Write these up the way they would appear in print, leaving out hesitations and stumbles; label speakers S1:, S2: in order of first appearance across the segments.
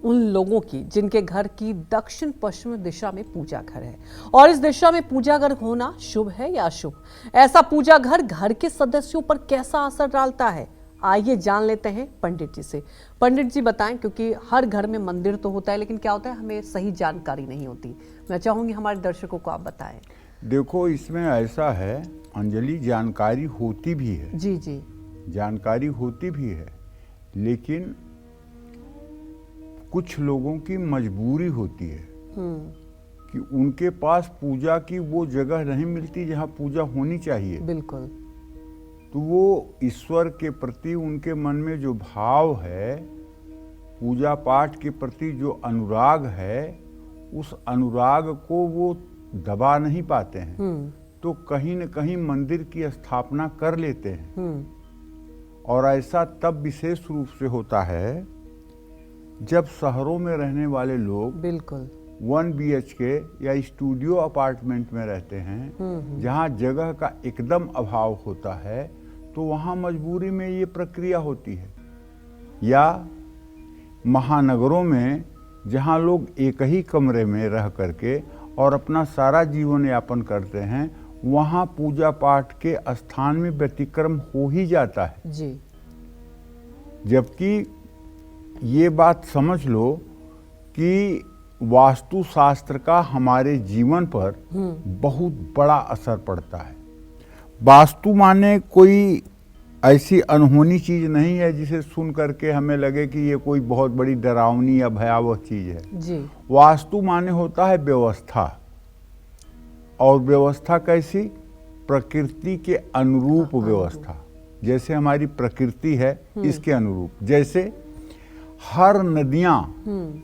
S1: उन लोगों की जिनके घर की दक्षिण पश्चिम दिशा में पूजा घर है, और इस दिशा में पूजा घर होना शुभ है या अशुभ। ऐसा पूजा घर घर के सदस्यों पर कैसा असर डालता है, आइए जान लेते हैं पंडित जी से। पंडित जी बताएं, क्योंकि हर घर में मंदिर तो होता है, लेकिन क्या होता है हमें सही जानकारी नहीं होती। मैं चाहूंगी हमारे दर्शकों को आप बताएं।
S2: देखो, इसमें ऐसा है अंजलि, जानकारी होती भी है।
S1: जी जी।
S2: जानकारी होती भी है, लेकिन कुछ लोगों की मजबूरी होती है कि उनके पास पूजा की वो जगह नहीं मिलती जहाँ पूजा होनी चाहिए।
S1: बिल्कुल।
S2: तो वो ईश्वर के प्रति उनके मन में जो भाव है, पूजा पाठ के प्रति जो अनुराग है, उस अनुराग को वो दबा नहीं पाते हैं। तो कहीं न कहीं मंदिर की स्थापना कर लेते हैं। और ऐसा तब विशेष रूप से होता है जब शहरों में रहने वाले लोग
S1: बिल्कुल
S2: 1 BHK या स्टूडियो अपार्टमेंट में रहते हैं, जहाँ जगह का एकदम अभाव होता है, तो वहाँ मजबूरी में ये प्रक्रिया होती है। या महानगरों में जहाँ लोग एक ही कमरे में रह करके और अपना सारा जीवन यापन करते हैं, वहाँ पूजा पाठ के स्थान में व्यतिक्रम हो ही जाता है
S1: जी।
S2: जबकि ये बात समझ लो कि वास्तु शास्त्र का हमारे जीवन पर बहुत बड़ा असर पड़ता है। वास्तु माने कोई ऐसी अनहोनी चीज नहीं है जिसे सुन करके हमें लगे कि ये कोई बहुत बड़ी डरावनी या भयावह चीज है
S1: जी।
S2: वास्तु माने होता है व्यवस्था। और व्यवस्था कैसी? प्रकृति के अनुरूप व्यवस्था। जैसे हमारी प्रकृति है इसके अनुरूप। जैसे हर नदियां,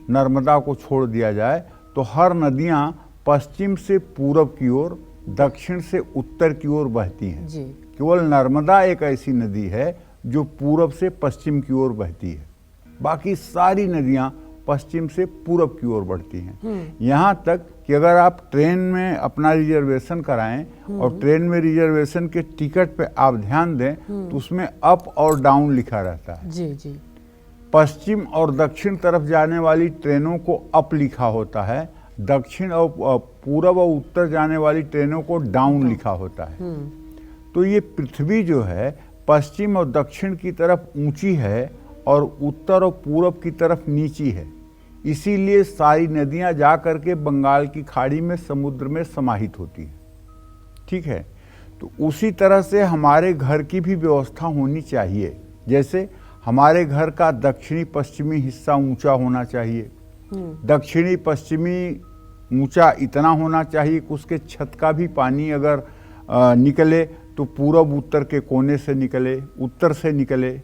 S2: नर्मदा को छोड़ दिया जाए तो हर नदियां पश्चिम से पूरब की ओर, दक्षिण से उत्तर की ओर बहती हैं।
S1: जी।
S2: केवल नर्मदा एक ऐसी नदी है जो पूरब से पश्चिम की ओर बहती है। बाकी सारी नदियां पश्चिम से पूरब की ओर बढ़ती हैं। यहाँ तक कि अगर आप ट्रेन में अपना रिजर्वेशन कराएं और ट्रेन में रिजर्वेशन के टिकट पे आप ध्यान दें तो उसमें अप और डाउन लिखा रहता है।
S1: जी जी।
S2: पश्चिम और दक्षिण तरफ जाने वाली ट्रेनों को अप लिखा होता है, दक्षिण और पूरब और उत्तर जाने वाली ट्रेनों को डाउन लिखा होता है। तो ये पृथ्वी जो है पश्चिम और दक्षिण की तरफ ऊंची है और उत्तर और पूरब की तरफ नीची है। इसीलिए सारी नदियां जा करके बंगाल की खाड़ी में, समुद्र में समाहित होती हैं। ठीक है, तो उसी तरह से हमारे घर की भी व्यवस्था होनी चाहिए। जैसे हमारे घर का दक्षिणी पश्चिमी हिस्सा ऊंचा होना चाहिए। दक्षिणी पश्चिमी ऊंचा इतना होना चाहिए कि उसके छत का भी पानी अगर निकले तो पूरब उत्तर के कोने से निकले, उत्तर से निकले।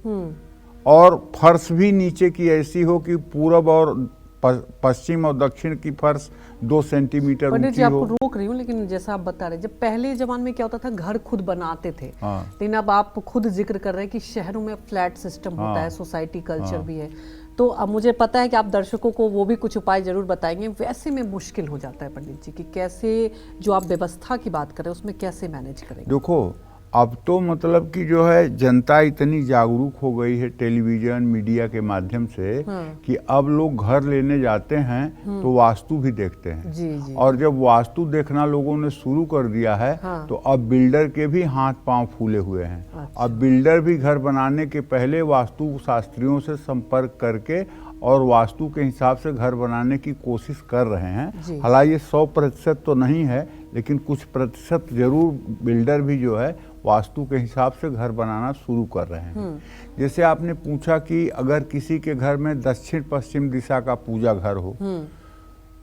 S2: और फर्श भी नीचे की ऐसी हो कि पूरब और पश्चिम और दक्षिण की फर्श 2 सेंटीमीटर
S1: पंडित जी,
S2: ऊंची हो।
S1: आपको रोक रही हूँ, लेकिन जैसा आप बता रहे, जब पहले जमाने में क्या होता था, घर खुद बनाते थे।
S2: हाँ।
S1: लेकिन अब आप खुद जिक्र कर रहे हैं कि शहरों में फ्लैट सिस्टम होता है, सोसाइटी कल्चर भी है। तो अब मुझे पता है कि आप दर्शकों को वो भी कुछ उपाय जरूर बताएंगे। वैसे में मुश्किल हो जाता है पंडित जी कि कैसे, जो आप व्यवस्था की बात कर रहे हैं उसमें कैसे मैनेज करेंगे।
S2: देखो, अब तो मतलब कि जो है जनता इतनी जागरूक हो गई है टेलीविजन मीडिया के माध्यम से कि अब लोग घर लेने जाते हैं तो वास्तु भी देखते हैं।
S1: जी जी।
S2: और जब वास्तु देखना लोगों ने शुरू कर दिया है तो अब बिल्डर के भी हाथ पांव फूले हुए हैं।
S1: अच्छा।
S2: अब बिल्डर भी घर बनाने के पहले वास्तु शास्त्रियों से संपर्क करके और वास्तु के हिसाब से घर बनाने की कोशिश कर रहे हैं। हालांकि 100% तो नहीं है, लेकिन कुछ प्रतिशत जरूर बिल्डर भी जो है वास्तु के हिसाब से घर बनाना शुरू कर रहे हैं। जैसे आपने पूछा कि अगर किसी के घर में दक्षिण पश्चिम दिशा का पूजा घर हो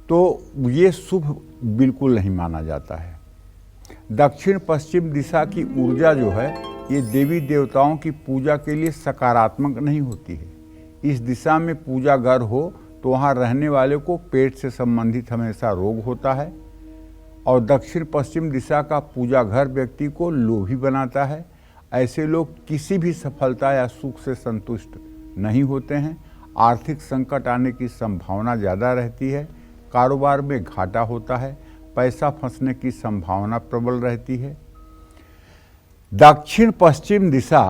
S2: तो ये शुभ बिल्कुल नहीं माना जाता है। दक्षिण पश्चिम दिशा की ऊर्जा जो है ये देवी देवताओं की पूजा के लिए सकारात्मक नहीं होती है। इस दिशा में पूजा घर हो तो वहाँ रहने वाले को पेट से संबंधित हमेशा रोग होता है। और दक्षिण पश्चिम दिशा का पूजा घर व्यक्ति को लोभी बनाता है। ऐसे लोग किसी भी सफलता या सुख से संतुष्ट नहीं होते हैं। आर्थिक संकट आने की संभावना ज़्यादा रहती है। कारोबार में घाटा होता है। पैसा फंसने की संभावना प्रबल रहती है। दक्षिण पश्चिम दिशा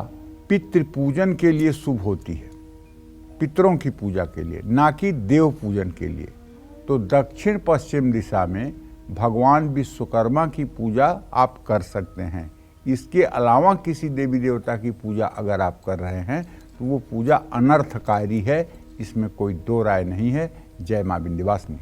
S2: पितृ पूजन के लिए शुभ होती है पितरों की पूजा के लिए, ना कि देव पूजन के लिए। तो दक्षिण पश्चिम दिशा में भगवान विश्वकर्मा की पूजा आप कर सकते हैं। इसके अलावा किसी देवी देवता की पूजा अगर आप कर रहे हैं तो वो पूजा अनर्थकारी है, इसमें कोई दो राय नहीं है। जय मां विंध्यवासिनी।